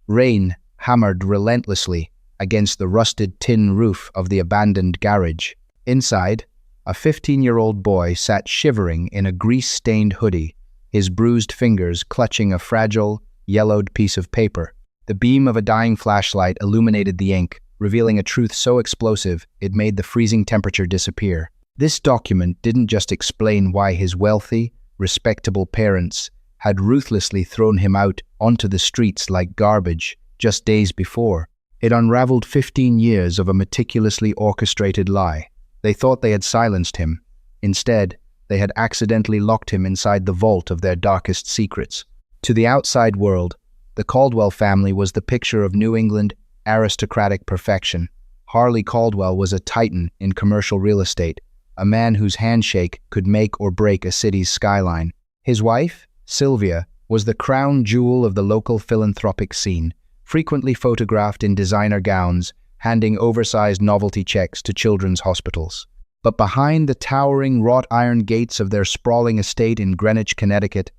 Rain hammered relentlessly against the rusted tin roof of the abandoned garage. Inside, a 15-year-old boy sat shivering in a grease-stained hoodie, his bruised fingers clutching a fragile, yellowed piece of paper. The beam of a dying flashlight illuminated the ink, revealing a truth so explosive it made the freezing temperature disappear. This document didn't just explain why his wealthy, respectable parents had ruthlessly thrown him out onto the streets like garbage just days before. It unraveled 15 years of a meticulously orchestrated lie. They thought they had silenced him. Instead, they had accidentally locked him inside the vault of their darkest secrets. To the outside world, the Caldwell family was the picture of New England aristocratic perfection. Harley Caldwell was a titan in commercial real estate, a man whose handshake could make or break a city's skyline. His wife, Sylvia, was the crown jewel of the local philanthropic scene, frequently photographed in designer gowns, handing oversized novelty checks to children's hospitals. But behind the towering wrought iron gates of their sprawling estate in Greenwich, Connecticut,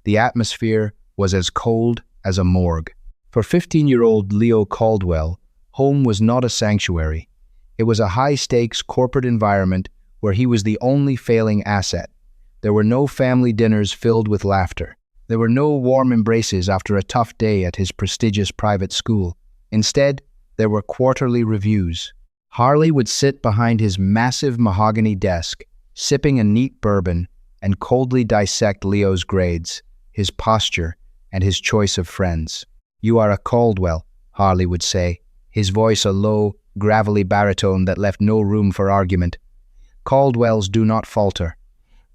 the atmosphere was as cold as a morgue. For 15-year-old Leo Caldwell, home was not a sanctuary. It was a high-stakes corporate environment where he was the only failing asset. There were no family dinners filled with laughter. There were no warm embraces after a tough day at his prestigious private school. Instead, there were quarterly reviews. Harley would sit behind his massive mahogany desk, sipping a neat bourbon, and coldly dissect Leo's grades, his posture, and his choice of friends. "You are a Caldwell," Harley would say, his voice a low, gravelly baritone that left no room for argument. "Caldwells do not falter.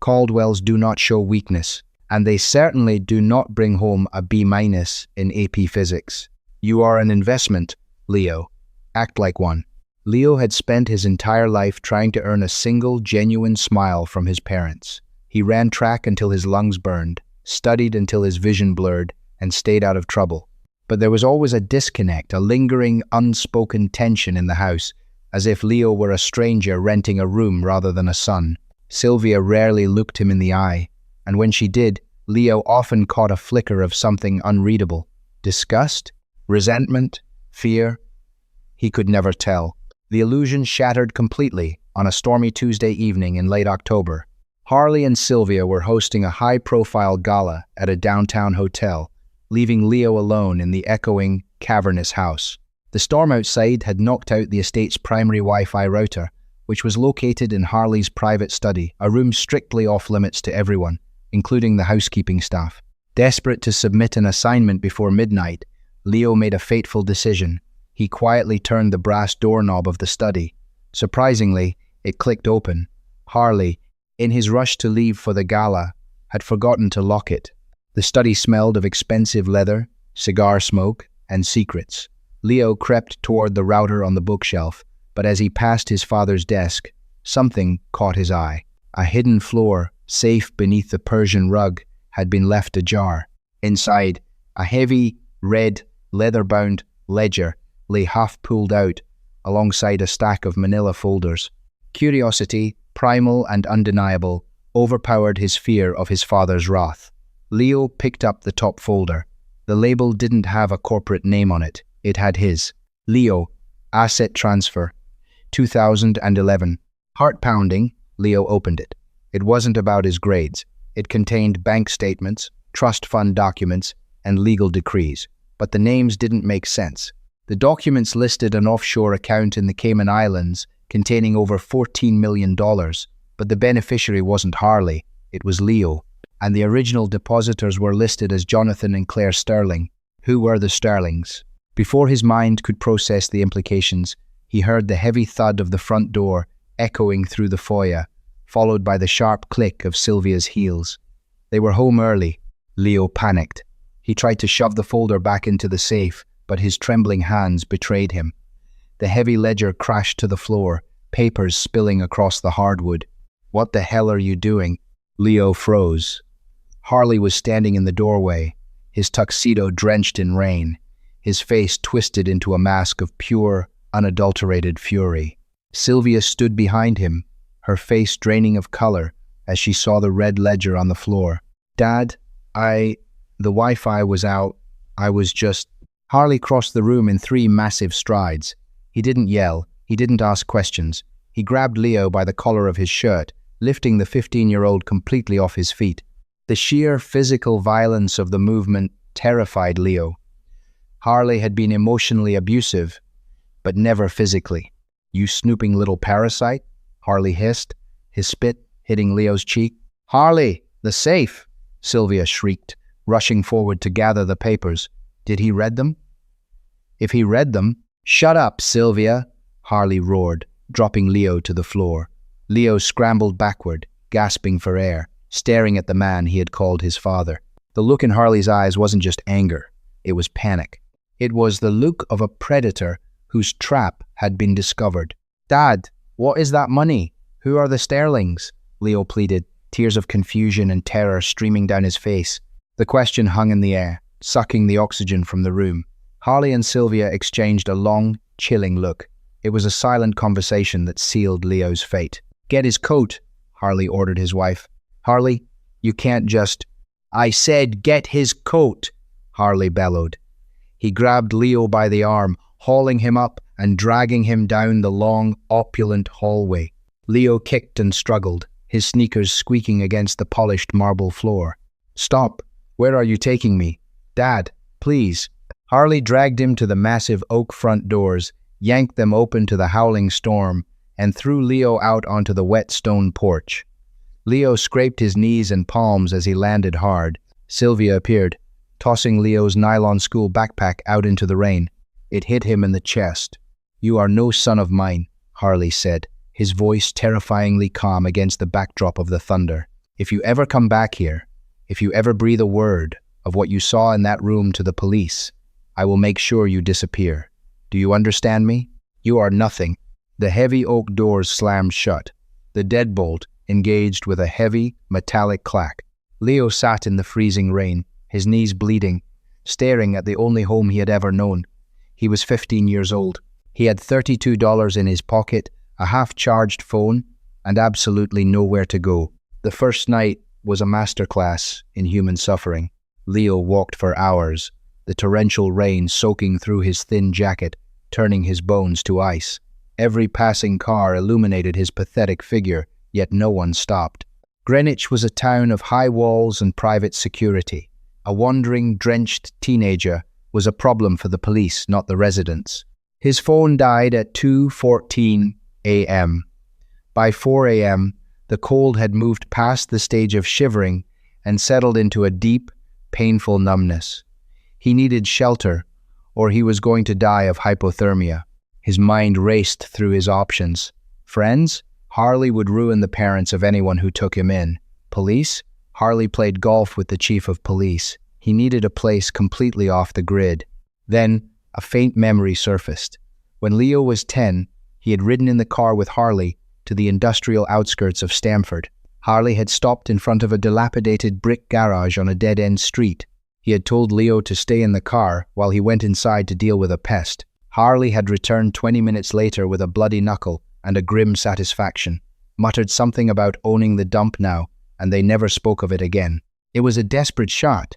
Caldwells do not show weakness, and they certainly do not bring home a B- in AP Physics. You are an investment, Leo. Act like one." Leo had spent his entire life trying to earn a single, genuine smile from his parents. He ran track until his lungs burned, studied until his vision blurred, and stayed out of trouble. But there was always a disconnect, a lingering, unspoken tension in the house, as if Leo were a stranger renting a room rather than a son. Sylvia rarely looked him in the eye, and when she did, Leo often caught a flicker of something unreadable. Disgust? Resentment? Fear? He could never tell. The illusion shattered completely on a stormy Tuesday evening in late October. Harley and Sylvia were hosting a high-profile gala at a downtown hotel, leaving Leo alone in the echoing, cavernous house. The storm outside had knocked out the estate's primary Wi-Fi router, which was located in Harley's private study, a room strictly off-limits to everyone, including the housekeeping staff. Desperate to submit an assignment before midnight, Leo made a fateful decision. He quietly turned the brass doorknob of the study. Surprisingly, it clicked open. Harley, in his rush to leave for the gala, had forgotten to lock it. The study smelled of expensive leather, cigar smoke, and secrets. Leo crept toward the router on the bookshelf, but as he passed his father's desk, something caught his eye. A hidden floor, safe beneath the Persian rug, had been left ajar. Inside, a heavy, red, leather-bound ledger lay half pulled out, alongside a stack of manila folders. Curiosity, primal and undeniable, overpowered his fear of his father's wrath. Leo picked up the top folder. The label didn't have a corporate name on it. It had his. Leo, Asset Transfer, 2011. Heart-pounding, Leo opened it. It wasn't about his grades. It contained bank statements, trust fund documents, and legal decrees. But the names didn't make sense. The documents listed an offshore account in the Cayman Islands containing over $14 million, but the beneficiary wasn't Harley, it was Leo, and the original depositors were listed as Jonathan and Claire Sterling. Who were the Sterlings? Before his mind could process the implications, he heard the heavy thud of the front door echoing through the foyer, followed by the sharp click of Sylvia's heels. They were home early. Leo panicked. He tried to shove the folder back into the safe, but his trembling hands betrayed him. The heavy ledger crashed to the floor, papers spilling across the hardwood. "What the hell are you doing?" Leo froze. Harley was standing in the doorway, his tuxedo drenched in rain, his face twisted into a mask of pure, unadulterated fury. Sylvia stood behind him, her face draining of color as she saw the red ledger on the floor. "Dad, the Wi-Fi was out. I was just..." Harley crossed the room in 3 massive strides. He didn't yell. He didn't ask questions. He grabbed Leo by the collar of his shirt, lifting the 15-year-old completely off his feet. The sheer physical violence of the movement terrified Leo. Harley had been emotionally abusive, but never physically. "You snooping little parasite," Harley hissed, his spit hitting Leo's cheek. "Harley, the safe!" Sylvia shrieked, rushing forward to gather the papers. Did he read them? If he read them— "Shut up, Sylvia!" Harley roared, dropping Leo to the floor. Leo scrambled backward, gasping for air, staring at the man he had called his father. The look in Harley's eyes wasn't just anger, it was panic. It was the look of a predator whose trap had been discovered. "Dad, what is that money? Who are the Sterlings?" Leo pleaded, tears of confusion and terror streaming down his face. The question hung in the air, sucking the oxygen from the room. Harley and Sylvia exchanged a long, chilling look. It was a silent conversation that sealed Leo's fate. "Get his coat," Harley ordered his wife. "Harley, you can't just—" "I said get his coat," Harley bellowed. He grabbed Leo by the arm, hauling him up and dragging him down the long, opulent hallway. Leo kicked and struggled, his sneakers squeaking against the polished marble floor. "Stop! Where are you taking me? Dad, please!" Harley dragged him to the massive oak front doors, yanked them open to the howling storm, and threw Leo out onto the wet stone porch. Leo scraped his knees and palms as he landed hard. Sylvia appeared, tossing Leo's nylon school backpack out into the rain. It hit him in the chest. "You are no son of mine," Harley said, his voice terrifyingly calm against the backdrop of the thunder. "If you ever come back here, if you ever breathe a word of what you saw in that room to the police, I will make sure you disappear. Do you understand me? You are nothing." The heavy oak doors slammed shut. The deadbolt engaged with a heavy, metallic clack. Leo sat in the freezing rain, his knees bleeding, staring at the only home he had ever known. He was 15 years old. He had $32 in his pocket, a half-charged phone, and absolutely nowhere to go. The first night was a masterclass in human suffering. Leo walked for hours, the torrential rain soaking through his thin jacket, turning his bones to ice. Every passing car illuminated his pathetic figure, yet no one stopped. Greenwich was a town of high walls and private security. A wandering, drenched teenager was a problem for the police, not the residents. His phone died at 2:14 a.m. By 4 a.m., the cold had moved past the stage of shivering and settled into a deep, painful numbness. He needed shelter, or he was going to die of hypothermia. His mind raced through his options. Friends? Harley would ruin the parents of anyone who took him in. Police? Harley played golf with the chief of police. He needed a place completely off the grid. Then, a faint memory surfaced. When Leo was 10, he had ridden in the car with Harley to the industrial outskirts of Stamford. Harley had stopped in front of a dilapidated brick garage on a dead-end street. He had told Leo to stay in the car while he went inside to deal with a pest. Harley had returned 20 minutes later with a bloody knuckle and a grim satisfaction, muttered something about owning the dump now, and they never spoke of it again. It was a desperate shot,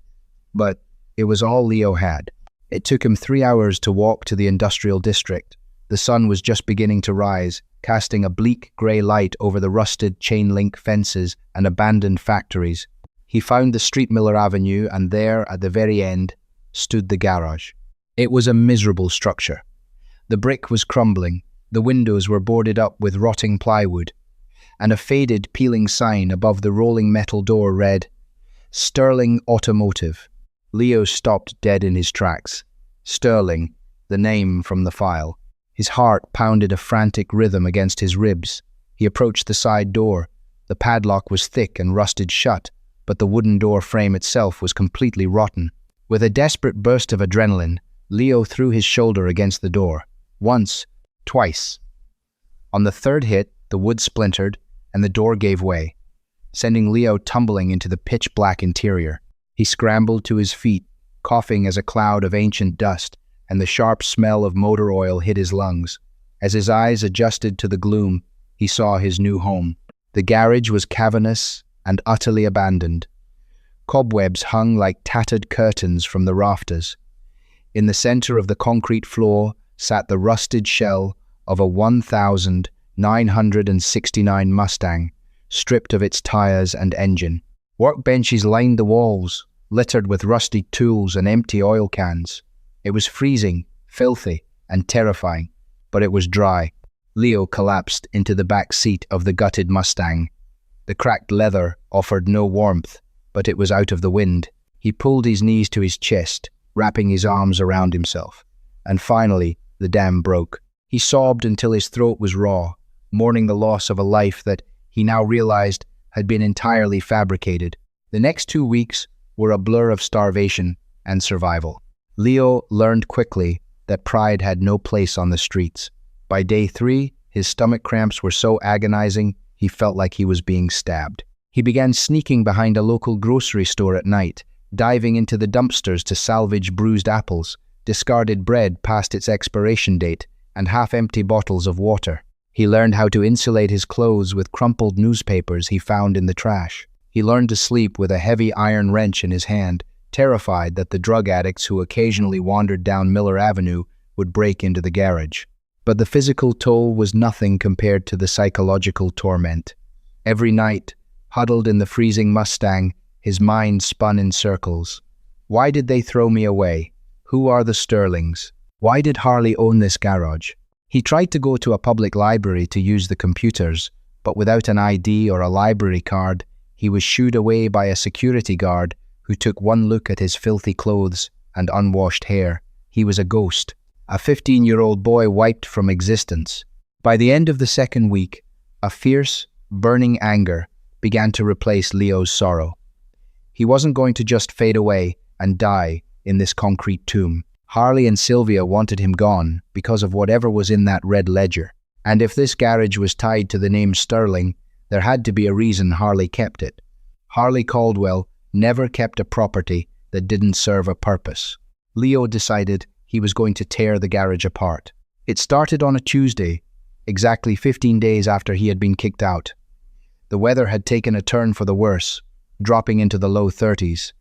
but it was all Leo had. It took him 3 hours to walk to the industrial district. The sun was just beginning to rise, casting a bleak grey light over the rusted chain-link fences and abandoned factories. He found the street Miller Avenue, and there, at the very end, stood the garage. It was a miserable structure. The brick was crumbling, the windows were boarded up with rotting plywood, and a faded, peeling sign above the rolling metal door read, "Sterling Automotive." Leo stopped dead in his tracks. Sterling, the name from the file. His heart pounded a frantic rhythm against his ribs. He approached the side door. The padlock was thick and rusted shut, but the wooden door frame itself was completely rotten. With a desperate burst of adrenaline, Leo threw his shoulder against the door. Once, twice. On the third hit, the wood splintered, and the door gave way, sending Leo tumbling into the pitch-black interior. He scrambled to his feet, coughing as a cloud of ancient dust, and the sharp smell of motor oil hit his lungs. As his eyes adjusted to the gloom, he saw his new home. The garage was cavernous and utterly abandoned. Cobwebs hung like tattered curtains from the rafters. In the center of the concrete floor sat the rusted shell of a 1969 Mustang, stripped of its tires and engine. Workbenches lined the walls, littered with rusty tools and empty oil cans. It was freezing, filthy, and terrifying, but it was dry. Leo collapsed into the back seat of the gutted Mustang. The cracked leather offered no warmth, but it was out of the wind. He pulled his knees to his chest, wrapping his arms around himself. And finally, the dam broke. He sobbed until his throat was raw, mourning the loss of a life that he now realized had been entirely fabricated. The next 2 weeks were a blur of starvation and survival. Leo learned quickly that pride had no place on the streets. By day 3, his stomach cramps were so agonizing he felt like he was being stabbed. He began sneaking behind a local grocery store at night, diving into the dumpsters to salvage bruised apples, discarded bread past its expiration date, and half-empty bottles of water. He learned how to insulate his clothes with crumpled newspapers he found in the trash. He learned to sleep with a heavy iron wrench in his hand, terrified that the drug addicts who occasionally wandered down Miller Avenue would break into the garage. But the physical toll was nothing compared to the psychological torment. Every night, huddled in the freezing Mustang, his mind spun in circles. Why did they throw me away? Who are the Sterlings? Why did Harley own this garage? He tried to go to a public library to use the computers, but without an ID or a library card, he was shooed away by a security guard who took one look at his filthy clothes and unwashed hair. He was a ghost, a 15-year-old boy wiped from existence. By the end of the second week, a fierce, burning anger began to replace Leo's sorrow. He wasn't going to just fade away and die in this concrete tomb. Harley and Sylvia wanted him gone because of whatever was in that red ledger. And if this garage was tied to the name Sterling, there had to be a reason Harley kept it. Harley Caldwell never kept a property that didn't serve a purpose. Leo decided he was going to tear the garage apart. It started on a Tuesday, exactly 15 days after he had been kicked out. The weather had taken a turn for the worse, dropping into the low 30s.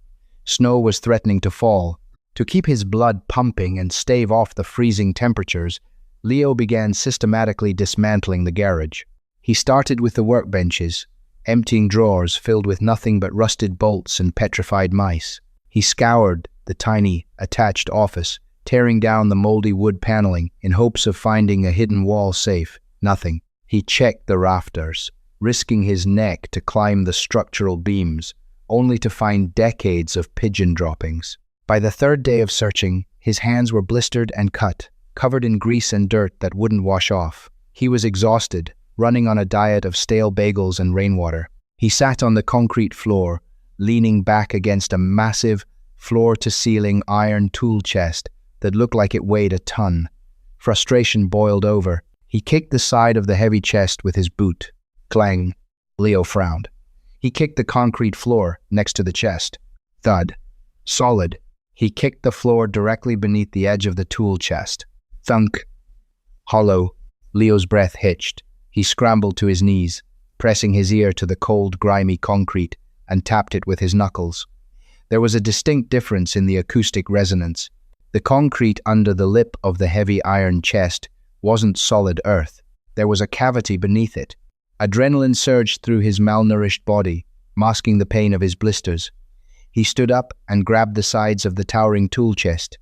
Snow was threatening to fall. To keep his blood pumping and stave off the freezing temperatures, Leo began systematically dismantling the garage. He started with the workbenches, emptying drawers filled with nothing but rusted bolts and petrified mice. He scoured the tiny, attached office, tearing down the moldy wood paneling in hopes of finding a hidden wall safe. Nothing. He checked the rafters, risking his neck to climb the structural beams, only to find decades of pigeon droppings. By the third day of searching, his hands were blistered and cut, covered in grease and dirt that wouldn't wash off. He was exhausted, running on a diet of stale bagels and rainwater. He sat on the concrete floor, leaning back against a massive, floor-to-ceiling iron tool chest that looked like it weighed a ton. Frustration boiled over. He kicked the side of the heavy chest with his boot. Clang. Leo frowned. He kicked the concrete floor next to the chest. Thud. Solid. He kicked the floor directly beneath the edge of the tool chest. Thunk. Hollow. Leo's breath hitched. He scrambled to his knees, pressing his ear to the cold, grimy concrete, and tapped it with his knuckles. There was a distinct difference in the acoustic resonance. The concrete under the lip of the heavy iron chest wasn't solid earth. There was a cavity beneath it. Adrenaline surged through his malnourished body, masking the pain of his blisters. He stood up and grabbed the sides of the towering tool chest.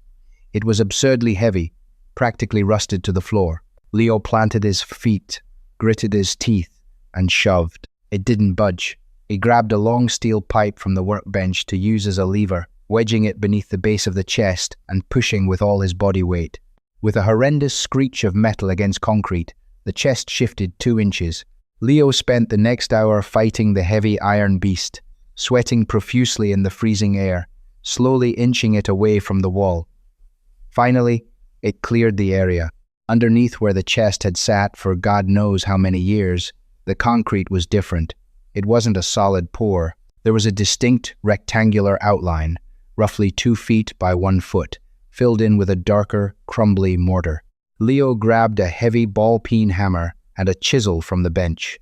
It was absurdly heavy, practically rusted to the floor. Leo planted his feet, gritted his teeth, and shoved. It didn't budge. He grabbed a long steel pipe from the workbench to use as a lever, wedging it beneath the base of the chest and pushing with all his body weight. With a horrendous screech of metal against concrete, the chest shifted 2 inches. Leo spent the next hour fighting the heavy iron beast, sweating profusely in the freezing air, slowly inching it away from the wall. Finally, it cleared the area. Underneath where the chest had sat for God knows how many years, the concrete was different. It wasn't a solid pour. There was a distinct rectangular outline, roughly 2 feet by 1 foot, filled in with a darker, crumbly mortar. Leo grabbed a heavy ball-peen hammer and a chisel from the bench.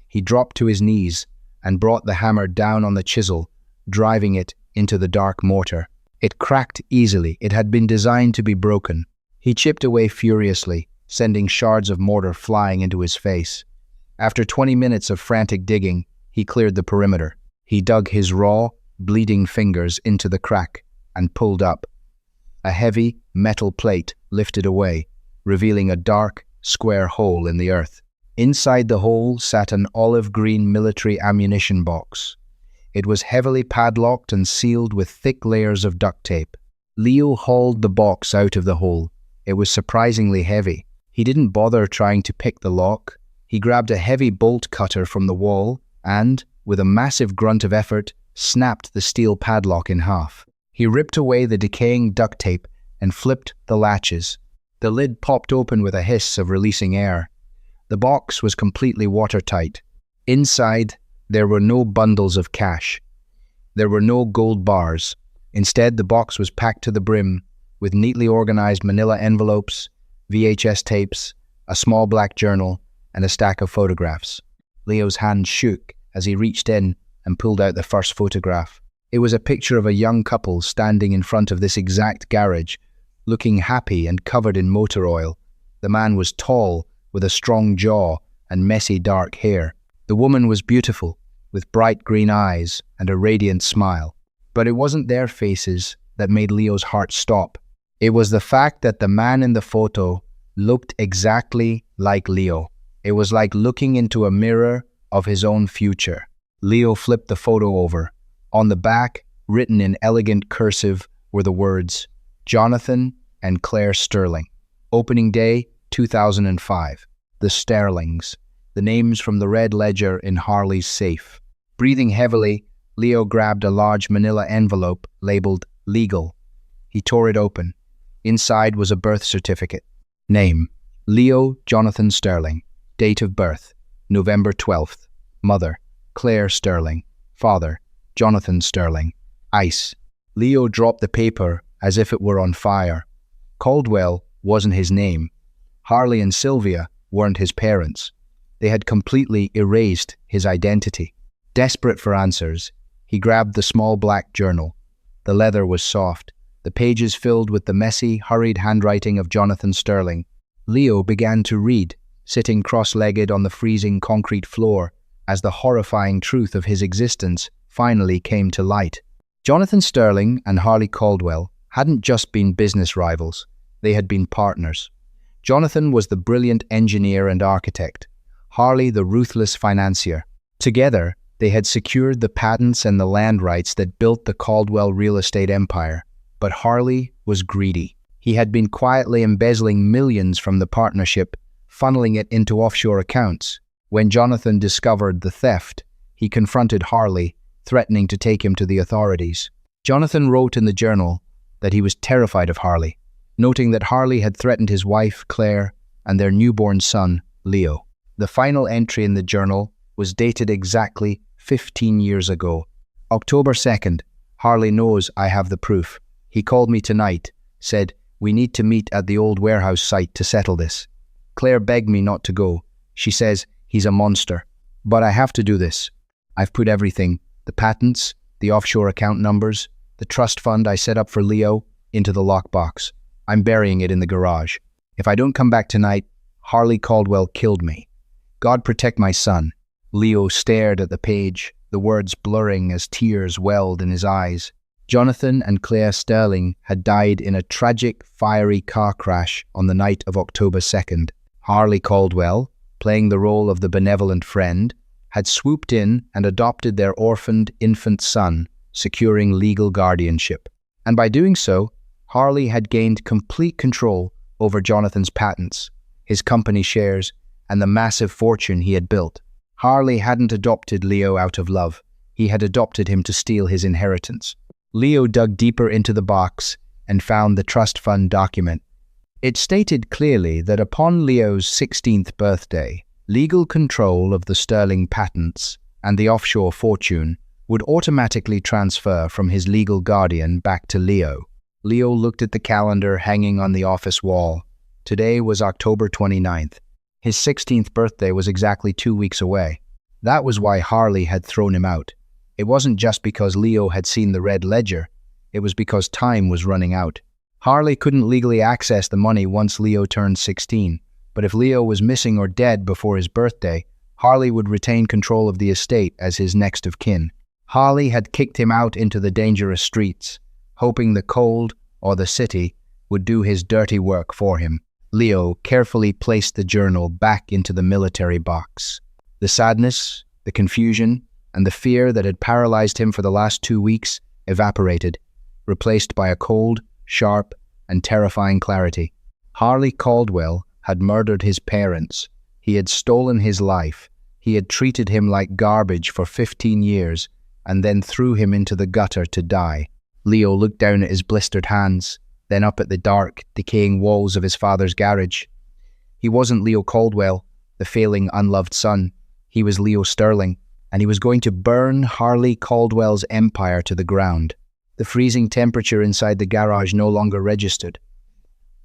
He dropped to his knees and brought the hammer down on the chisel, driving it into the dark mortar. It cracked easily. It had been designed to be broken. He chipped away furiously, sending shards of mortar flying into his face. After 20 minutes of frantic digging, he cleared the perimeter. He dug his raw, bleeding fingers into the crack and pulled up. A heavy, metal plate lifted away, revealing a dark, square hole in the earth. Inside the hole sat an olive-green military ammunition box. It was heavily padlocked and sealed with thick layers of duct tape. Leo hauled the box out of the hole. It was surprisingly heavy. He didn't bother trying to pick the lock. He grabbed a heavy bolt cutter from the wall and, with a massive grunt of effort, snapped the steel padlock in half. He ripped away the decaying duct tape and flipped the latches. The lid popped open with a hiss of releasing air. The box was completely watertight. Inside, there were no bundles of cash. There were no gold bars. Instead, the box was packed to the brim with neatly organized manila envelopes, VHS tapes, a small black journal, and a stack of photographs. Leo's hand shook as he reached in and pulled out the first photograph. It was a picture of a young couple standing in front of this exact garage, looking happy and covered in motor oil. The man was tall, with a strong jaw and messy dark hair. The woman was beautiful, with bright green eyes and a radiant smile. But it wasn't their faces that made Leo's heart stop. It was the fact that the man in the photo looked exactly like Leo. It was like looking into a mirror of his own future. Leo flipped the photo over. On the back, written in elegant cursive, were the words, Jonathan and Claire Sterling. Opening day, 2005. The Sterlings, the names from the red ledger in Harley's safe. Breathing heavily, Leo grabbed a large manila envelope labeled Legal. He tore it open. Inside was a birth certificate. Name, Leo Jonathan Sterling. Date of birth, November 12th. Mother, Claire Sterling. Father, Jonathan Sterling. ICE. Leo dropped the paper as if it were on fire. Caldwell wasn't his name. Harley and Sylvia weren't his parents. They had completely erased his identity. Desperate for answers, he grabbed the small black journal. The leather was soft, the pages filled with the messy, hurried handwriting of Jonathan Sterling. Leo began to read, sitting cross-legged on the freezing concrete floor, as the horrifying truth of his existence finally came to light. Jonathan Sterling and Harley Caldwell hadn't just been business rivals, they had been partners. Jonathan was the brilliant engineer and architect, Harley the ruthless financier. Together, they had secured the patents and the land rights that built the Caldwell real estate empire. But Harley was greedy. He had been quietly embezzling millions from the partnership, funneling it into offshore accounts. When Jonathan discovered the theft, he confronted Harley, threatening to take him to the authorities. Jonathan wrote in the journal that he was terrified of Harley, noting that Harley had threatened his wife, Claire, and their newborn son, Leo. The final entry in the journal was dated exactly 15 years ago. October 2nd, Harley knows I have the proof. He called me tonight, said, we need to meet at the old warehouse site to settle this. Claire begged me not to go. She says he's a monster. But I have to do this. I've put everything, the patents, the offshore account numbers, the trust fund I set up for Leo, into the lockbox. I'm burying it in the garage. If I don't come back tonight, Harley Caldwell killed me. God protect my son. Leo stared at the page, the words blurring as tears welled in his eyes. Jonathan and Claire Sterling had died in a tragic, fiery car crash on the night of October 2nd. Harley Caldwell, playing the role of the benevolent friend, had swooped in and adopted their orphaned infant son, securing legal guardianship. And by doing so, Harley had gained complete control over Jonathan's patents, his company shares, and the massive fortune he had built. Harley hadn't adopted Leo out of love. He had adopted him to steal his inheritance. Leo dug deeper into the box and found the trust fund document. It stated clearly that upon Leo's 16th birthday, legal control of the Sterling patents and the offshore fortune would automatically transfer from his legal guardian back to Leo. Leo looked at the calendar hanging on the office wall. Today was October 29th. His 16th birthday was exactly 2 weeks away. That was why Harley had thrown him out. It wasn't just because Leo had seen the red ledger. It was because time was running out. Harley couldn't legally access the money once Leo turned 16, but if Leo was missing or dead before his birthday, Harley would retain control of the estate as his next of kin. Harley had kicked him out into the dangerous streets, hoping the cold or the city would do his dirty work for him. Leo carefully placed the journal back into the military box. The sadness, the confusion, and the fear that had paralyzed him for the last 2 weeks evaporated, replaced by a cold, sharp, and terrifying clarity. Harley Caldwell had murdered his parents. He had stolen his life. He had treated him like garbage for 15 years and then threw him into the gutter to die. Leo looked down at his blistered hands, then up at the dark, decaying walls of his father's garage. He wasn't Leo Caldwell, the failing, unloved son. He was Leo Sterling, and he was going to burn Harley Caldwell's empire to the ground. The freezing temperature inside the garage no longer registered.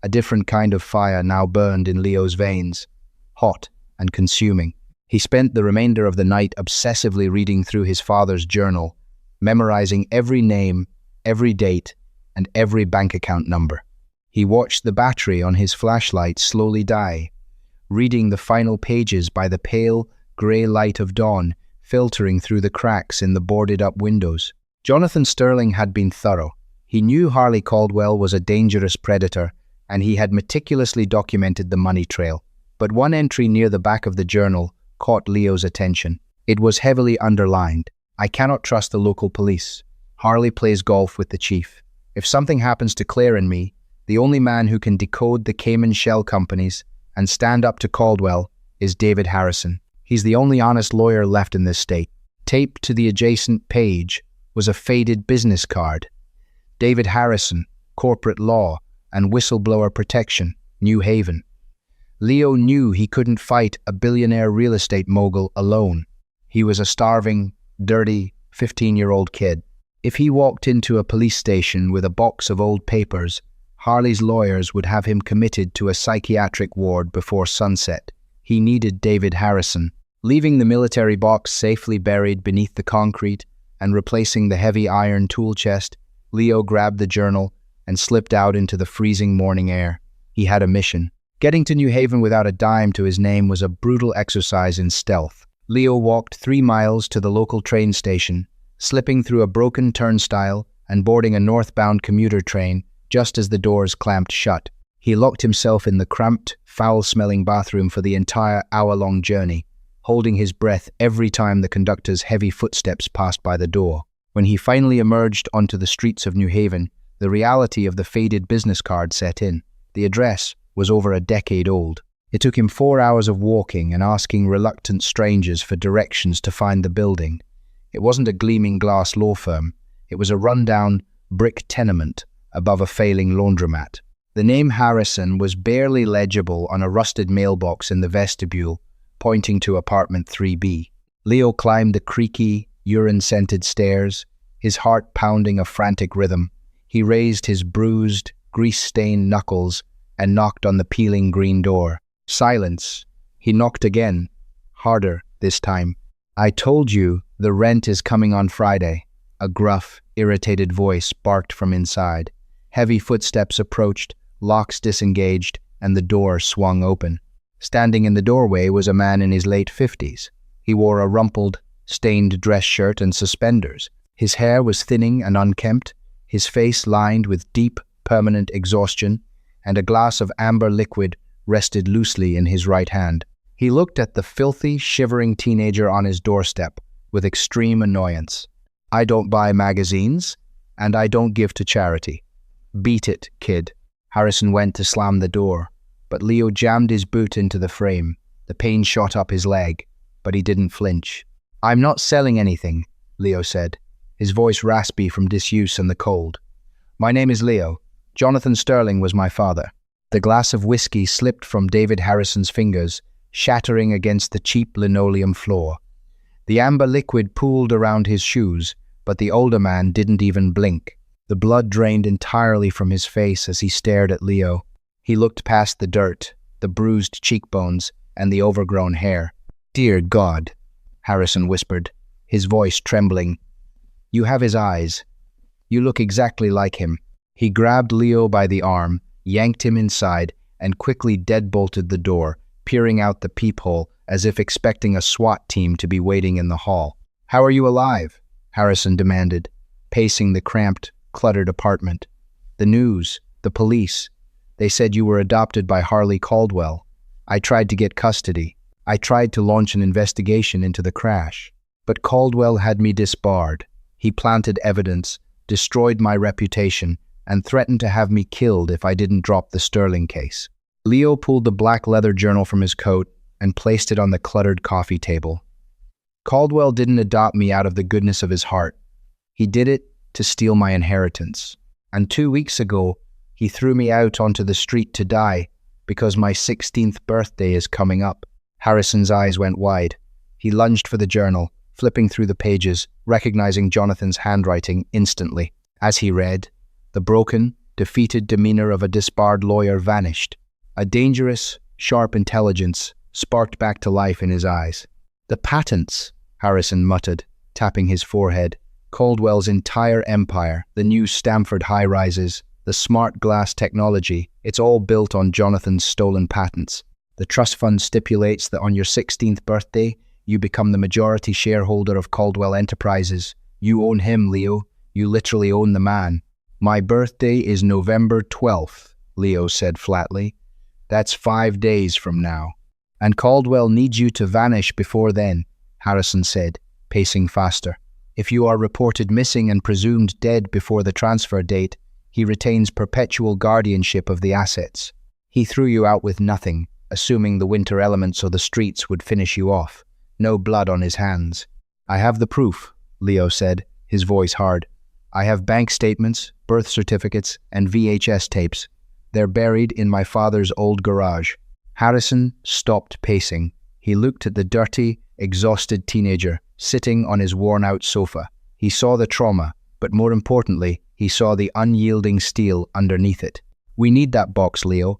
A different kind of fire now burned in Leo's veins, hot and consuming. He spent the remainder of the night obsessively reading through his father's journal, memorizing every name, every date, and every bank account number. He watched the battery on his flashlight slowly die, reading the final pages by the pale, grey light of dawn filtering through the cracks in the boarded-up windows. Jonathan Sterling had been thorough. He knew Harley Caldwell was a dangerous predator, and he had meticulously documented the money trail. But one entry near the back of the journal caught Leo's attention. It was heavily underlined. "I cannot trust the local police. Harley plays golf with the chief. If something happens to Claire and me, the only man who can decode the Cayman shell companies and stand up to Caldwell is David Harrison. He's the only honest lawyer left in this state." Taped to the adjacent page was a faded business card. David Harrison, corporate law and whistleblower protection, New Haven. Leo knew he couldn't fight a billionaire real estate mogul alone. He was a starving, dirty, 15-year-old kid. If he walked into a police station with a box of old papers, Harley's lawyers would have him committed to a psychiatric ward before sunset. He needed David Harrison. Leaving the military box safely buried beneath the concrete and replacing the heavy iron tool chest, Leo grabbed the journal and slipped out into the freezing morning air. He had a mission. Getting to New Haven without a dime to his name was a brutal exercise in stealth. Leo walked 3 miles to the local train station, slipping through a broken turnstile and boarding a northbound commuter train just as the doors clamped shut. He locked himself in the cramped, foul-smelling bathroom for the entire hour-long journey, holding his breath every time the conductor's heavy footsteps passed by the door. When he finally emerged onto the streets of New Haven, the reality of the faded business card set in. The address was over a decade old. It took him 4 hours of walking and asking reluctant strangers for directions to find the building. It wasn't a gleaming glass law firm. It was a rundown brick tenement above a failing laundromat. The name Harrison was barely legible on a rusted mailbox in the vestibule, pointing to apartment 3B. Leo climbed the creaky, urine-scented stairs, his heart pounding a frantic rhythm. He raised his bruised, grease-stained knuckles and knocked on the peeling green door. Silence. He knocked again, harder this time. "I told you the rent is coming on Friday," a gruff, irritated voice barked from inside. Heavy footsteps approached, locks disengaged, and the door swung open. Standing in the doorway was a man in his late 50s. He wore a rumpled, stained dress shirt and suspenders. His hair was thinning and unkempt, his face lined with deep, permanent exhaustion, and a glass of amber liquid rested loosely in his right hand. He looked at the filthy, shivering teenager on his doorstep with extreme annoyance. "I don't buy magazines, and I don't give to charity. Beat it, kid." Harrison went to slam the door, but Leo jammed his boot into the frame. The pain shot up his leg, but he didn't flinch. "I'm not selling anything," Leo said, his voice raspy from disuse and the cold. "My name is Leo. Jonathan Sterling was my father." The glass of whiskey slipped from David Harrison's fingers, shattering against the cheap linoleum floor. The amber liquid pooled around his shoes, but the older man didn't even blink. The blood drained entirely from his face as he stared at Leo. He looked past the dirt, the bruised cheekbones, and the overgrown hair. "Dear God," Harrison whispered, his voice trembling. "You have his eyes. You look exactly like him." He grabbed Leo by the arm, yanked him inside, and quickly deadbolted the door, peering out the peephole as if expecting a SWAT team to be waiting in the hall. "How are you alive?" Harrison demanded, pacing the cramped, cluttered apartment. "The news, the police. They said you were adopted by Harley Caldwell. I tried to get custody. I tried to launch an investigation into the crash. But Caldwell had me disbarred. He planted evidence, destroyed my reputation, and threatened to have me killed if I didn't drop the Sterling case." Leo pulled the black leather journal from his coat and placed it on the cluttered coffee table. "Caldwell didn't adopt me out of the goodness of his heart. He did it to steal my inheritance. And 2 weeks ago, he threw me out onto the street to die because my 16th birthday is coming up." Harrison's eyes went wide. He lunged for the journal, flipping through the pages, recognizing Jonathan's handwriting instantly. As he read, the broken, defeated demeanor of a disbarred lawyer vanished. A dangerous, sharp intelligence sparked back to life in his eyes. "The patents," Harrison muttered, tapping his forehead. "Caldwell's entire empire, the new Stamford high-rises, the smart glass technology, it's all built on Jonathan's stolen patents. The trust fund stipulates that on your 16th birthday, you become the majority shareholder of Caldwell Enterprises. You own him, Leo. You literally own the man." "My birthday is November 12th, Leo said flatly. "That's 5 days from now." "And Caldwell needs you to vanish before then," Harrison said, pacing faster. "If you are reported missing and presumed dead before the transfer date, he retains perpetual guardianship of the assets. He threw you out with nothing, assuming the winter elements or the streets would finish you off. No blood on his hands." "I have the proof," Leo said, his voice hard. "I have bank statements, birth certificates, and VHS tapes. They're buried in my father's old garage." Harrison stopped pacing. He looked at the dirty, exhausted teenager sitting on his worn-out sofa. He saw the trauma, but more importantly, he saw the unyielding steel underneath it. "We need that box, Leo,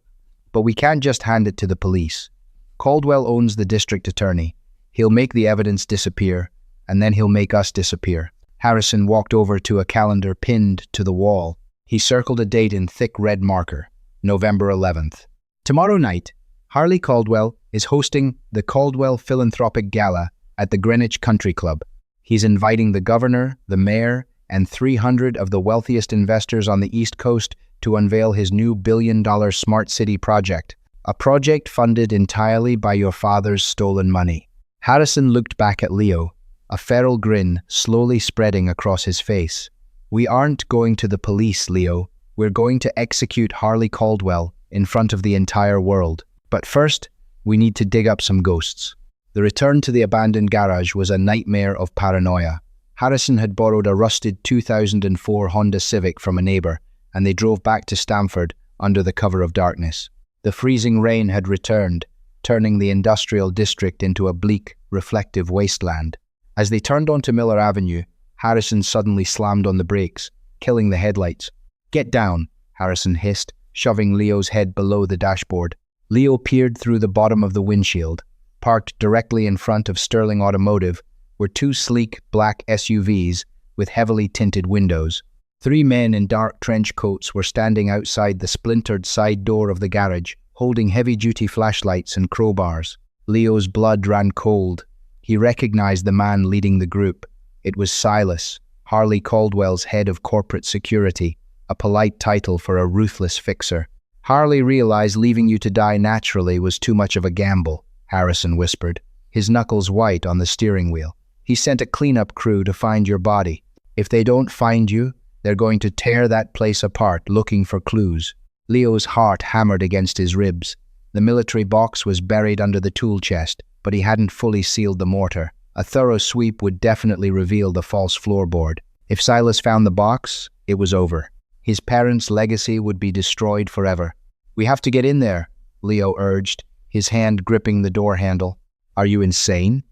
but we can't just hand it to the police. Caldwell owns the district attorney. He'll make the evidence disappear, and then he'll make us disappear." Harrison walked over to a calendar pinned to the wall. He circled a date in thick red marker, November 11th. "Tomorrow night, Harley Caldwell is hosting the Caldwell Philanthropic Gala at the Greenwich Country Club. He's inviting the governor, the mayor, and 300 of the wealthiest investors on the East Coast to unveil his new billion-dollar smart city project, a project funded entirely by your father's stolen money." Harrison looked back at Leo, a feral grin slowly spreading across his face. "We aren't going to the police, Leo. We're going to execute Harley Caldwell in front of the entire world. But first, we need to dig up some ghosts." The return to the abandoned garage was a nightmare of paranoia. Harrison had borrowed a rusted 2004 Honda Civic from a neighbor, and they drove back to Stamford under the cover of darkness. The freezing rain had returned, turning the industrial district into a bleak, reflective wasteland. As they turned onto Miller Avenue, Harrison suddenly slammed on the brakes, killing the headlights. "Get down," Harrison hissed, shoving Leo's head below the dashboard. Leo peered through the bottom of the windshield. Parked directly in front of Sterling Automotive were 2 sleek black SUVs with heavily tinted windows. 3 men in dark trench coats were standing outside the splintered side door of the garage, holding heavy-duty flashlights and crowbars. Leo's blood ran cold. He recognized the man leading the group. It was Silas, Harley Caldwell's head of corporate security, a polite title for a ruthless fixer. "Harley realized leaving you to die naturally was too much of a gamble," Harrison whispered, his knuckles white on the steering wheel. "He sent a cleanup crew to find your body. If they don't find you, they're going to tear that place apart looking for clues." Leo's heart hammered against his ribs. The military box was buried under the tool chest, but he hadn't fully sealed the mortar. A thorough sweep would definitely reveal the false floorboard. If Silas found the box, it was over. His parents' legacy would be destroyed forever. "We have to get in there," Leo urged, his hand gripping the door handle. "Are you insane?"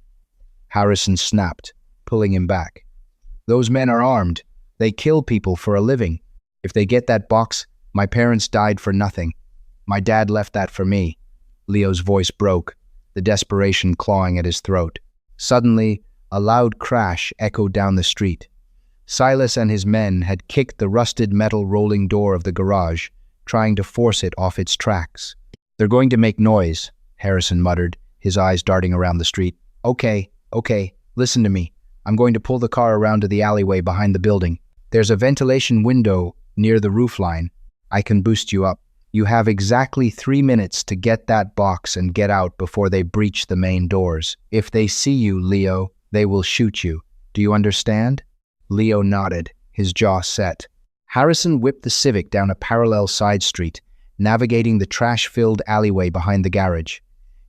Harrison snapped, pulling him back. "Those men are armed. They kill people for a living. If they get that box, my parents died for nothing. My dad left that for me." Leo's voice broke, the desperation clawing at his throat. Suddenly, a loud crash echoed down the street. Silas and his men had kicked the rusted metal rolling door of the garage, trying to force it off its tracks. "They're going to make noise," Harrison muttered, his eyes darting around the street. Okay, listen to me. I'm going to pull the car around to the alleyway behind the building. There's a ventilation window near the roofline. I can boost you up. You have exactly 3 minutes to get that box and get out before they breach the main doors. If they see you, Leo, they will shoot you. Do you understand?" Leo nodded, his jaw set. Harrison whipped the Civic down a parallel side street, navigating the trash-filled alleyway behind the garage.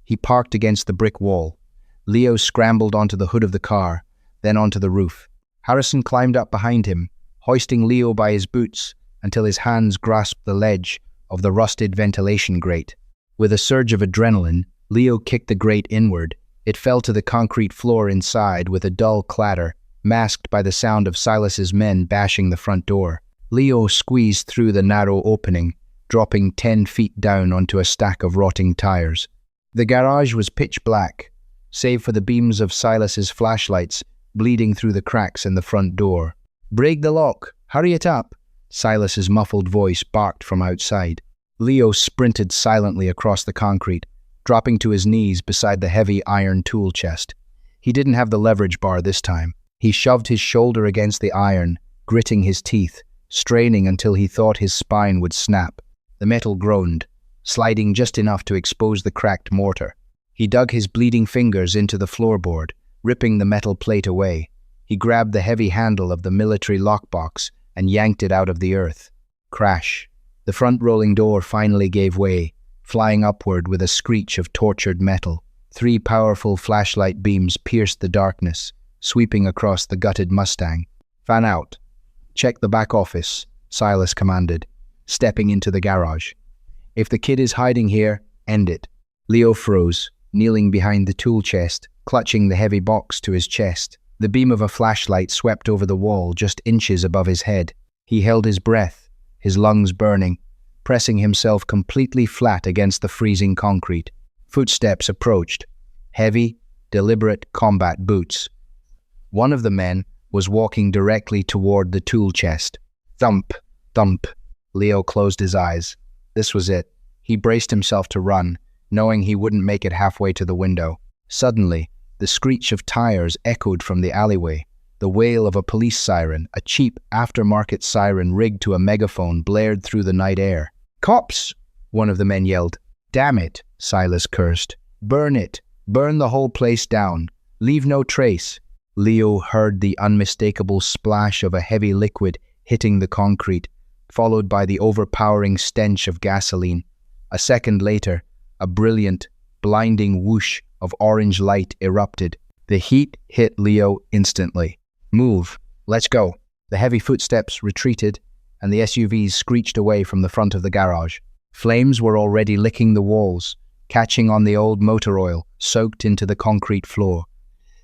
He parked against the brick wall. Leo scrambled onto the hood of the car, then onto the roof. Harrison climbed up behind him, hoisting Leo by his boots until his hands grasped the ledge of the rusted ventilation grate. With a surge of adrenaline, Leo kicked the grate inward. It fell to the concrete floor inside with a dull clatter, masked by the sound of Silas's men bashing the front door. Leo squeezed through the narrow opening, dropping 10 feet down onto a stack of rotting tires. The garage was pitch black, save for the beams of Silas's flashlights bleeding through the cracks in the front door. "Break the lock! Hurry it up!" Silas's muffled voice barked from outside. Leo sprinted silently across the concrete, dropping to his knees beside the heavy iron tool chest. He didn't have the leverage bar this time. He shoved his shoulder against the iron, gritting his teeth, straining until he thought his spine would snap. The metal groaned, sliding just enough to expose the cracked mortar. He dug his bleeding fingers into the floorboard, ripping the metal plate away. He grabbed the heavy handle of the military lockbox and yanked it out of the earth. Crash. The front rolling door finally gave way, flying upward with a screech of tortured metal. 3 powerful flashlight beams pierced the darkness, sweeping across the gutted Mustang. "Fan out. Check the back office," Silas commanded, stepping into the garage. "If the kid is hiding here, end it." Leo froze, kneeling behind the tool chest, clutching the heavy box to his chest. The beam of a flashlight swept over the wall just inches above his head. He held his breath, his lungs burning, pressing himself completely flat against the freezing concrete. Footsteps approached. Heavy, deliberate combat boots. One of the men was walking directly toward the tool chest. Thump, thump. Leo closed his eyes. This was it. He braced himself to run, knowing he wouldn't make it halfway to the window. Suddenly, the screech of tires echoed from the alleyway. The wail of a police siren, a cheap aftermarket siren rigged to a megaphone, blared through the night air. "Cops!" one of the men yelled. "Damn it," Silas cursed. "Burn it. Burn the whole place down. Leave no trace." Leo heard the unmistakable splash of a heavy liquid hitting the concrete, followed by the overpowering stench of gasoline. A second later, a brilliant, blinding whoosh of orange light erupted. The heat hit Leo instantly. "Move. Let's go." The heavy footsteps retreated, and the SUVs screeched away from the front of the garage. Flames were already licking the walls, catching on the old motor oil soaked into the concrete floor.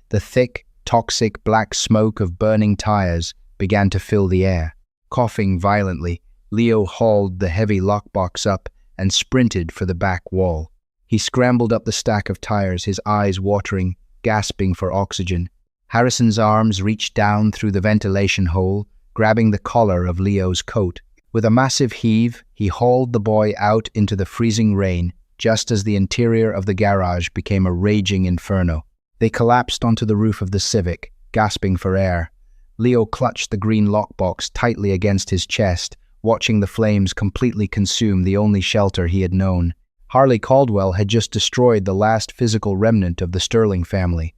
The thick, toxic black smoke of burning tires began to fill the air. Coughing violently, Leo hauled the heavy lockbox up and sprinted for the back wall. He scrambled up the stack of tires, his eyes watering, gasping for oxygen. Harrison's arms reached down through the ventilation hole, grabbing the collar of Leo's coat. With a massive heave, he hauled the boy out into the freezing rain, just as the interior of the garage became a raging inferno. They collapsed onto the roof of the Civic, gasping for air. Leo clutched the green lockbox tightly against his chest, watching the flames completely consume the only shelter he had known. Harley Caldwell had just destroyed the last physical remnant of the Sterling family.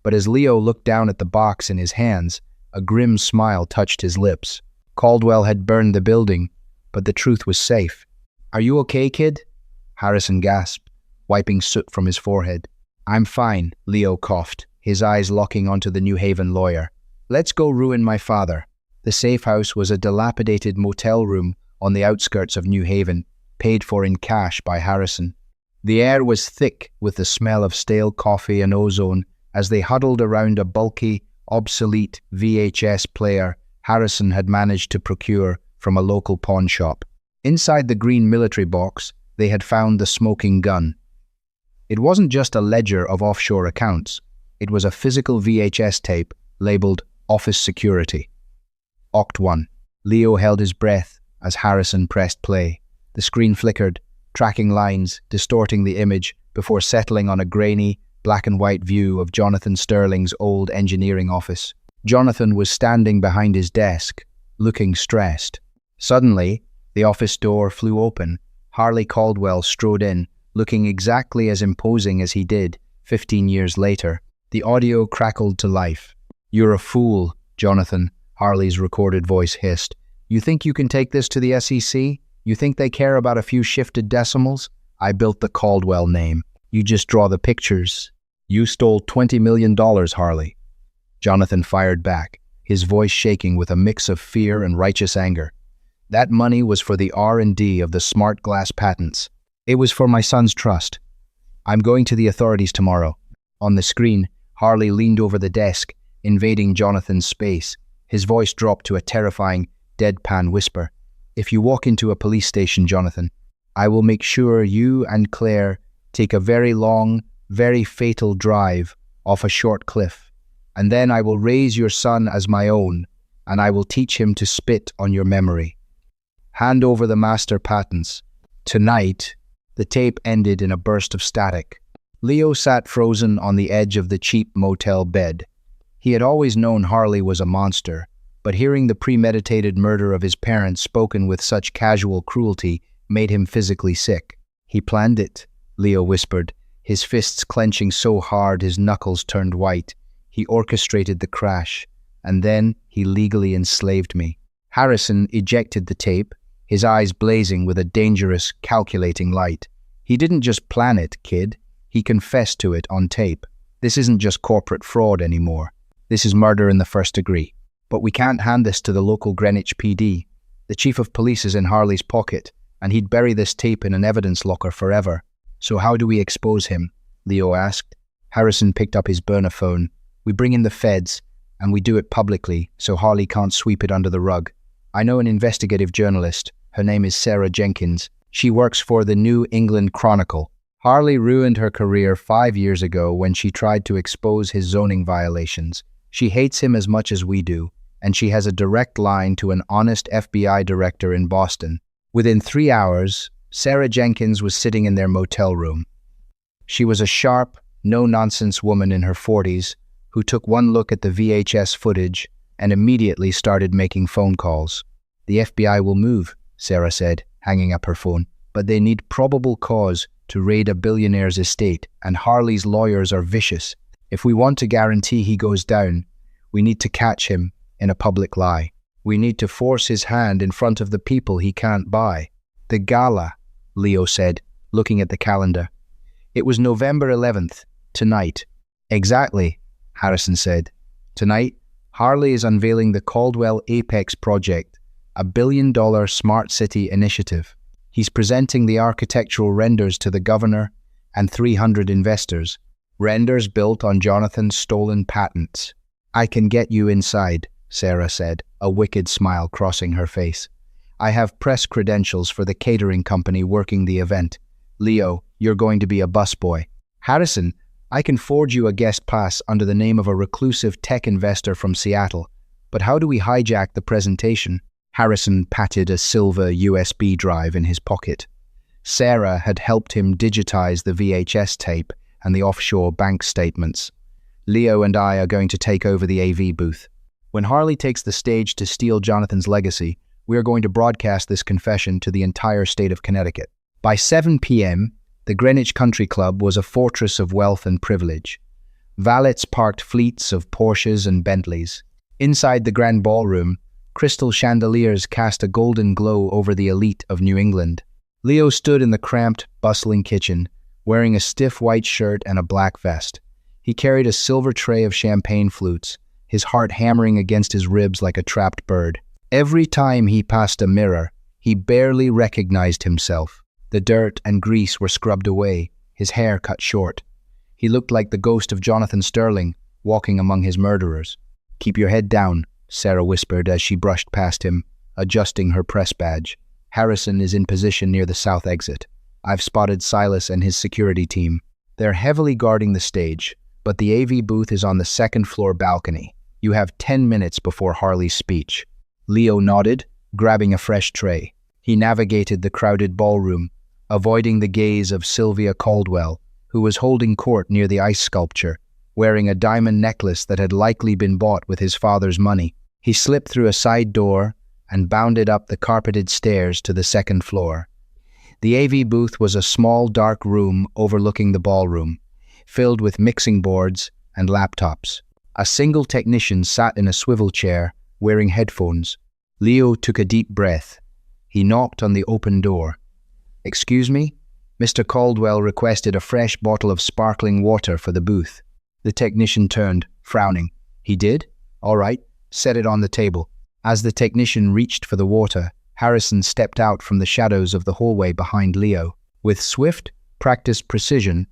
But as Leo looked down at the box in his hands, a grim smile touched his lips. Caldwell had burned the building, but the truth was safe. "Are you okay, kid?" Harrison gasped, wiping soot from his forehead. "I'm fine," Leo coughed, his eyes locking onto the New Haven lawyer. "Let's go ruin my father." The safe house was a dilapidated motel room on the outskirts of New Haven, paid for in cash by Harrison. The air was thick with the smell of stale coffee and ozone as they huddled around a bulky, obsolete VHS player Harrison had managed to procure from a local pawn shop. Inside the green military box, they had found the smoking gun. It wasn't just a ledger of offshore accounts. It was a physical VHS tape labeled Office Security. Act 1. Leo held his breath as Harrison pressed play. The screen flickered, tracking lines, distorting the image before settling on a grainy, black-and-white view of Jonathan Sterling's old engineering office. Jonathan was standing behind his desk, looking stressed. Suddenly, the office door flew open. Harley Caldwell strode in, looking exactly as imposing as he did 15 years later. The audio crackled to life. "You're a fool, Jonathan," Harley's recorded voice hissed. "You think you can take this to the SEC? You think they care about a few shifted decimals? I built the Caldwell name. You just draw the pictures. You stole $20 million, Harley." Jonathan fired back, his voice shaking with a mix of fear and righteous anger. "That money was for the R&D of the smart glass patents. It was for my son's trust. I'm going to the authorities tomorrow." On the screen, Harley leaned over the desk, invading Jonathan's space. His voice dropped to a terrifying, deadpan whisper. "If you walk into a police station, Jonathan, I will make sure you and Claire take a very long, very fatal drive off a short cliff, and then I will raise your son as my own, and I will teach him to spit on your memory. Hand over the master patents." Tonight, the tape ended in a burst of static. Leo sat frozen on the edge of the cheap motel bed. He had always known Harley was a monster, but hearing the premeditated murder of his parents spoken with such casual cruelty made him physically sick. "He planned it," Leo whispered, his fists clenching so hard his knuckles turned white. "He orchestrated the crash, and then he legally enslaved me." Harrison ejected the tape, his eyes blazing with a dangerous, calculating light. "He didn't just plan it, kid. He confessed to it on tape. This isn't just corporate fraud anymore. This is murder in the first degree. But we can't hand this to the local Greenwich PD. The chief of police is in Harley's pocket, and he'd bury this tape in an evidence locker forever. So how do we expose him?" Leo asked. Harrison picked up his burner phone. "We bring in the feds, and we do it publicly, so Harley can't sweep it under the rug. I know an investigative journalist. Her name is Sarah Jenkins. She works for the New England Chronicle. Harley ruined her career 5 years ago when she tried to expose his zoning violations. She hates him as much as we do, and she has a direct line to an honest FBI director in Boston." Within 3 hours, Sarah Jenkins was sitting in their motel room. She was a sharp, no-nonsense woman in her 40s who took one look at the VHS footage and immediately started making phone calls. "The FBI will move," Sarah said, hanging up her phone, "but they need probable cause to raid a billionaire's estate, and Harley's lawyers are vicious. If we want to guarantee he goes down, we need to catch him in a public lie. We need to force his hand in front of the people he can't buy." "The gala," Leo said, looking at the calendar. "It was November 11th, tonight." "Exactly," Harrison said. "Tonight, Harley is unveiling the Caldwell Apex project, a $1 billion smart city initiative. He's presenting the architectural renders to the governor and 300 investors, renders built on Jonathan's stolen patents." "I can get you inside," Sarah said, a wicked smile crossing her face. "I have press credentials for the catering company working the event. Leo, you're going to be a busboy. Harrison, I can forge you a guest pass under the name of a reclusive tech investor from Seattle. But how do we hijack the presentation?" Harrison patted a silver USB drive in his pocket. Sarah had helped him digitize the VHS tape and the offshore bank statements. "Leo and I are going to take over the AV booth. When Harley takes the stage to steal Jonathan's legacy, we are going to broadcast this confession to the entire state of Connecticut." By 7 p.m., the Greenwich Country Club was a fortress of wealth and privilege. Valets parked fleets of Porsches and Bentleys. Inside the grand ballroom, crystal chandeliers cast a golden glow over the elite of New England. Leo stood in the cramped, bustling kitchen, wearing a stiff white shirt and a black vest. He carried a silver tray of champagne flutes, his heart hammering against his ribs like a trapped bird. Every time he passed a mirror, he barely recognized himself. The dirt and grease were scrubbed away, his hair cut short. He looked like the ghost of Jonathan Sterling, walking among his murderers. "Keep your head down," Sarah whispered as she brushed past him, adjusting her press badge. "Harrison is in position near the south exit. I've spotted Silas and his security team. They're heavily guarding the stage, but the AV booth is on the second-floor balcony. You have 10 minutes before Harley's speech." Leo nodded, grabbing a fresh tray. He navigated the crowded ballroom, avoiding the gaze of Sylvia Caldwell, who was holding court near the ice sculpture, wearing a diamond necklace that had likely been bought with his father's money. He slipped through a side door and bounded up the carpeted stairs to the second floor. The AV booth was a small, dark room overlooking the ballroom, filled with mixing boards and laptops. A single technician sat in a swivel chair, wearing headphones. Leo took a deep breath. He knocked on the open door. "Excuse me?" Mr. Caldwell requested a fresh bottle of sparkling water for the booth. The technician turned, frowning. "He did? All right, set it on the table." As the technician reached for the water, Harrison stepped out from the shadows of the hallway behind Leo. With swift, practiced precision,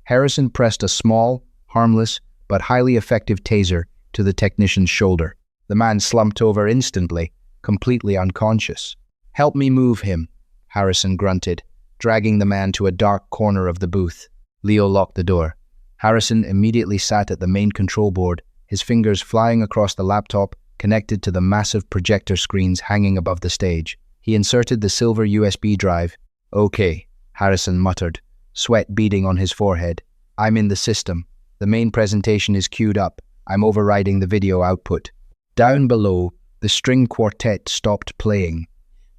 Harrison pressed a small, harmless, but highly effective taser to the technician's shoulder. The man slumped over instantly, completely unconscious. "Help me move him," Harrison grunted, dragging the man to a dark corner of the booth. Leo locked the door. Harrison immediately sat at the main control board, his fingers flying across the laptop connected to the massive projector screens hanging above the stage. He inserted the silver USB drive. "Okay," Harrison muttered, sweat beading on his forehead. "I'm in the system. The main presentation is queued up. I'm overriding the video output." Down below, the string quartet stopped playing.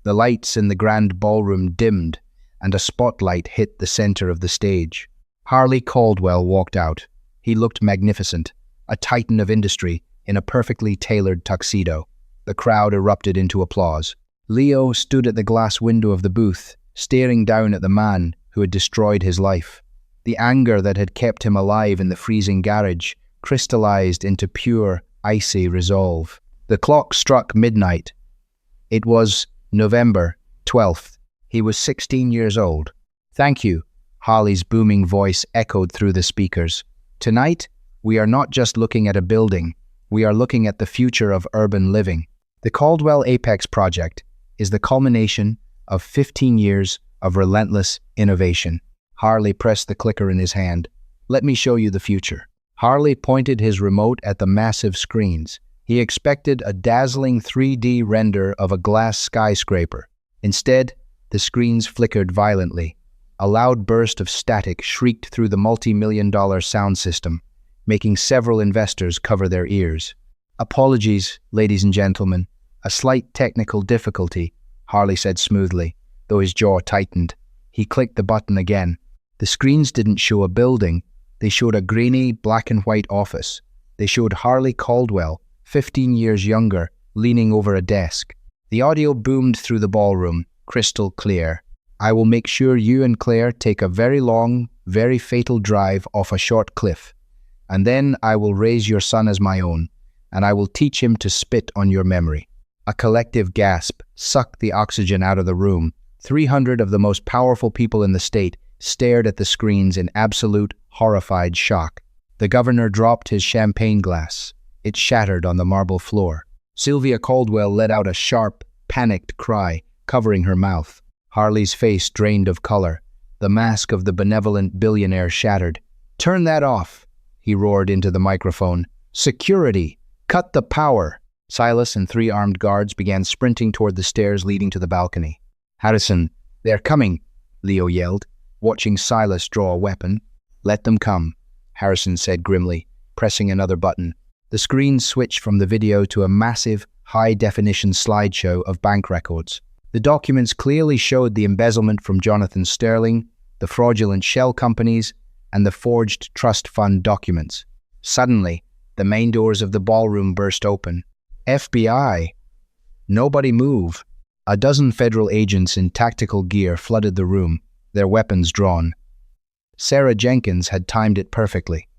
The lights in the grand ballroom dimmed, and a spotlight hit the center of the stage. Harley Caldwell walked out. He looked magnificent, a titan of industry in a perfectly tailored tuxedo. The crowd erupted into applause. Leo stood at the glass window of the booth, staring down at the man who had destroyed his life. The anger that had kept him alive in the freezing garage crystallized into pure, icy resolve. The clock struck midnight. It was November 12th. He was 16 years old. "Thank you," Harley's booming voice echoed through the speakers. "Tonight, we are not just looking at a building. We are looking at the future of urban living." The Caldwell Apex Project is the culmination of 15 years of relentless innovation. Harley pressed the clicker in his hand. "Let me show you the future." Harley pointed his remote at the massive screens. He expected a dazzling 3D render of a glass skyscraper. Instead, the screens flickered violently. A loud burst of static shrieked through the multi-million-dollar sound system, making several investors cover their ears. "Apologies, ladies and gentlemen. A slight technical difficulty," Harley said smoothly, though his jaw tightened. He clicked the button again. The screens didn't show a building. They showed a grainy, black-and-white office. They showed Harley Caldwell, 15 years younger, leaning over a desk. The audio boomed through the ballroom, crystal clear. "I will make sure you and Claire take a very long, very fatal drive off a short cliff. And then I will raise your son as my own, and I will teach him to spit on your memory." A collective gasp sucked the oxygen out of the room. 300 of the most powerful people in the state stared at the screens in absolute, horrified shock. The governor dropped his champagne glass. It shattered on the marble floor. Sylvia Caldwell let out a sharp, panicked cry, covering her mouth. Harley's face drained of color. The mask of the benevolent billionaire shattered. "Turn that off," he roared into the microphone. "Security! Cut the power!" Silas and 3 armed guards began sprinting toward the stairs leading to the balcony. "Harrison, they're coming," Leo yelled, watching Silas draw a weapon. "Let them come," Harrison said grimly, pressing another button. The screen switched from the video to a massive, high-definition slideshow of bank records. The documents clearly showed the embezzlement from Jonathan Sterling, the fraudulent shell companies, and the forged trust fund documents. Suddenly, the main doors of the ballroom burst open. "FBI! Nobody move!" A dozen federal agents in tactical gear flooded the room, their weapons drawn. Sarah Jenkins had timed it perfectly.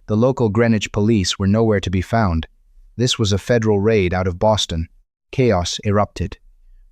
The local Greenwich police were nowhere to be found. This was a federal raid out of Boston. Chaos erupted.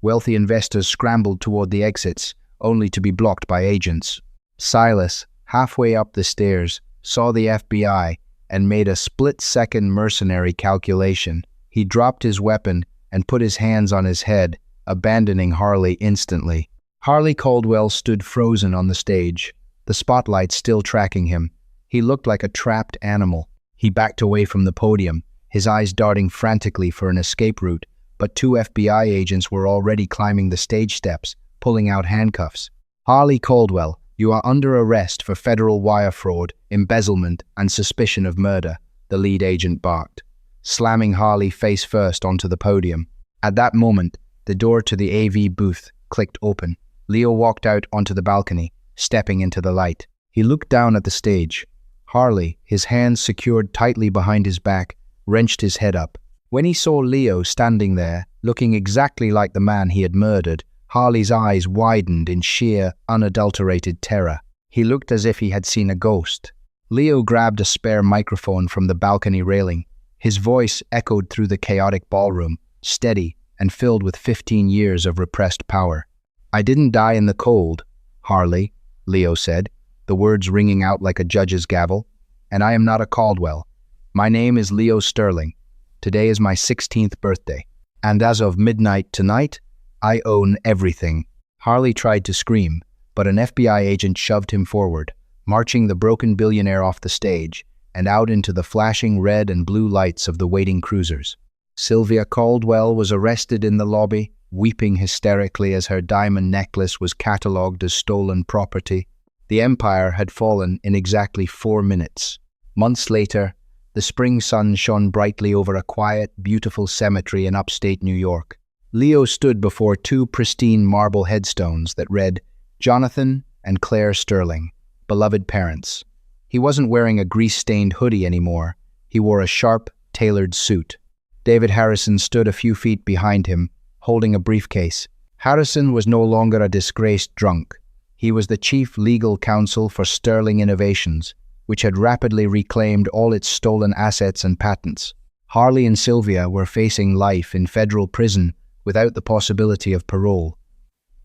Wealthy investors scrambled toward the exits, only to be blocked by agents. Silas, halfway up the stairs, saw the FBI and made a split-second mercenary calculation. He dropped his weapon and put his hands on his head, abandoning Harley instantly. Harley Caldwell stood frozen on the stage, the spotlight still tracking him. He looked like a trapped animal. He backed away from the podium, his eyes darting frantically for an escape route, but two FBI agents were already climbing the stage steps, pulling out handcuffs. "Harley Caldwell, you are under arrest for federal wire fraud, embezzlement, and suspicion of murder," the lead agent barked, slamming Harley face first onto the podium. At that moment, the door to the AV booth clicked open. Leo walked out onto the balcony, stepping into the light. He looked down at the stage. Harley, his hands secured tightly behind his back, wrenched his head up. When he saw Leo standing there, looking exactly like the man he had murdered, Harley's eyes widened in sheer, unadulterated terror. He looked as if he had seen a ghost. Leo grabbed a spare microphone from the balcony railing. His voice echoed through the chaotic ballroom, steady and filled with 15 years of repressed power. "I didn't die in the cold, Harley," Leo said, the words ringing out like a judge's gavel. "And I am not a Caldwell. My name is Leo Sterling. Today is my 16th birthday. And as of midnight tonight, I own everything." Harley tried to scream, but an FBI agent shoved him forward, marching the broken billionaire off the stage and out into the flashing red and blue lights of the waiting cruisers. Sylvia Caldwell was arrested in the lobby, weeping hysterically as her diamond necklace was catalogued as stolen property. The empire had fallen in exactly 4 minutes. Months later, the spring sun shone brightly over a quiet, beautiful cemetery in upstate New York. Leo stood before 2 pristine marble headstones that read, "Jonathan and Claire Sterling, beloved parents." He wasn't wearing a grease-stained hoodie anymore. He wore a sharp, tailored suit. David Harrison stood a few feet behind him, holding a briefcase. Harrison was no longer a disgraced drunk. He was the chief legal counsel for Sterling Innovations, which had rapidly reclaimed all its stolen assets and patents. Harley and Sylvia were facing life in federal prison without the possibility of parole.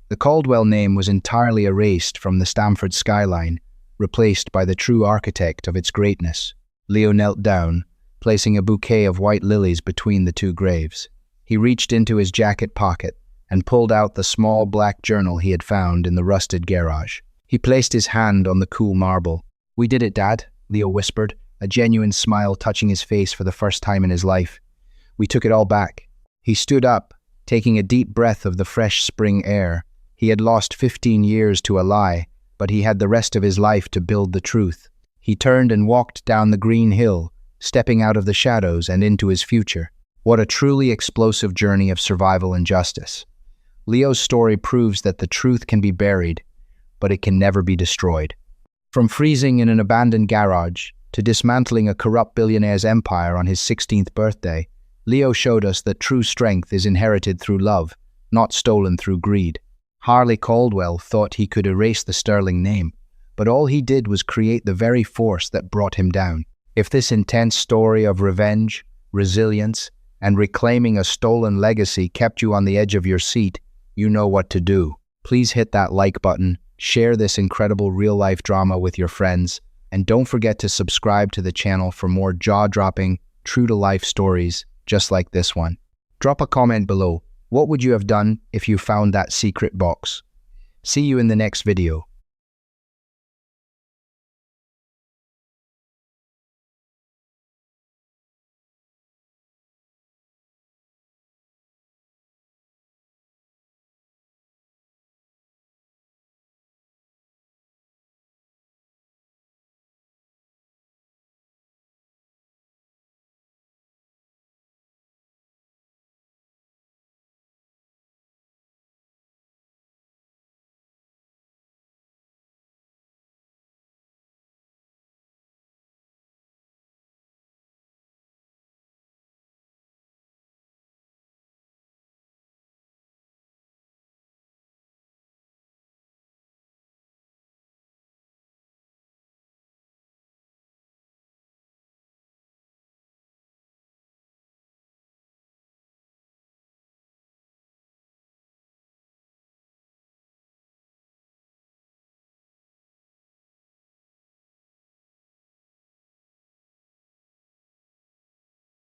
The Caldwell name was entirely erased from the Stamford skyline, replaced by the true architect of its greatness. Leo knelt down, placing a bouquet of white lilies between the 2 graves. He reached into his jacket pocket and pulled out the small black journal he had found in the rusted garage. He placed his hand on the cool marble. "We did it, Dad," Leo whispered, a genuine smile touching his face for the first time in his life. "We took it all back." He stood up, taking a deep breath of the fresh spring air. He had lost 15 years to a lie, but he had the rest of his life to build the truth. He turned and walked down the green hill, stepping out of the shadows and into his future. What a truly explosive journey of survival and justice. Leo's story proves that the truth can be buried, but it can never be destroyed. From freezing in an abandoned garage to dismantling a corrupt billionaire's empire on his 16th birthday, Leo showed us that true strength is inherited through love, not stolen through greed. Harley Caldwell thought he could erase the Sterling name, but all he did was create the very force that brought him down. If this intense story of revenge, resilience, and reclaiming a stolen legacy kept you on the edge of your seat, you know what to do. Please hit that like button, share this incredible real-life drama with your friends, and don't forget to subscribe to the channel for more jaw-dropping, true-to-life stories just like this one. Drop a comment below. What would you have done if you found that secret box? See you in the next video.